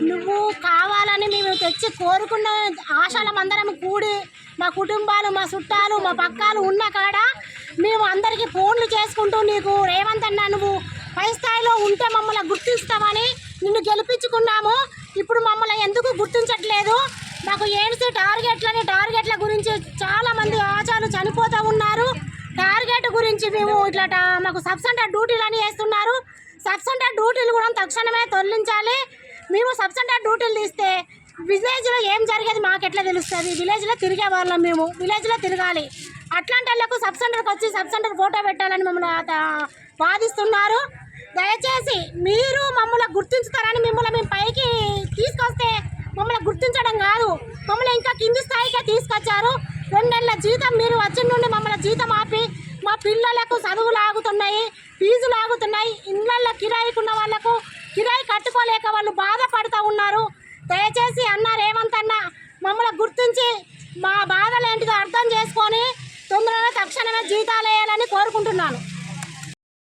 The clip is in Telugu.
నువ్వు కావాలని మేము తెచ్చి కోరుకున్న ఆశలం అందరం కూడి మా కుటుంబాలు మా చుట్టాలు మా పక్కాలు ఉన్న కాడ మేము అందరికీ ఫోన్లు చేసుకుంటూ నీకు రేవంత్ అన్న నువ్వు పై స్థాయిలో ఉంటే మమ్మల్ని గుర్తిస్తామని నిన్ను గెలిపించుకున్నాము. ఇప్పుడు మమ్మల్ని ఎందుకు గుర్తించట్లేదు? మాకు ఏంటి టార్గెట్ల గురించి చాలామంది ఆచారాలు చనిపోతూ ఉన్నారు. టార్గెట్ గురించి మేము ఇట్లా మాకు సబ్ సెంటర్ డ్యూటీలు అని వేస్తున్నారు. సబ్ సెంటర్ డ్యూటీలు కూడా తక్షణమే తొలగించాలి. మేము సబ్ సెంటర్ డ్యూటీలు తీస్తే విలేజ్లో ఏం జరిగేది మాకు ఎట్లా తెలుస్తుంది? విలేజ్లో తిరిగే వాళ్ళం, మేము విలేజ్లో తిరగాలి. అట్లాంటి వాళ్ళకు సబ్ సెంటర్కి వచ్చి సబ్ సెంటర్ ఫోటో పెట్టాలని మమ్మల్ని వాదిస్తున్నారు. దయచేసి మీరు మమ్మల్ని గుర్తించుతారని మిమ్మల్ని మేము పైకి తీసుకొస్తే మమ్మల్ని గుర్తించడం కాదు, మమ్మల్ని ఇంకా కింది స్థాయికే తీసుకొచ్చారు. 2 నెలల జీతం మీరు వచ్చిన నుండి మమ్మల్ని జీతం ఆపి మా పిల్లలకు చదువులు ఆగుతున్నాయి, ఫీజులు ఆగుతున్నాయి. ఇళ్ళల్లో కిరాయికున్న వాళ్ళకు కిరాయి కట్టుకోలేక వాళ్ళు బాధపడుతూ ఉన్నారు. దయచేసి అన్న రేవంత్ అన్న మమ్మల్ని గుర్తించి మా బాధలు ఏంటిదో అర్థం చేసుకొని తొందరగా తక్షణమే జీతాలు వేయాలని కోరుకుంటున్నాను.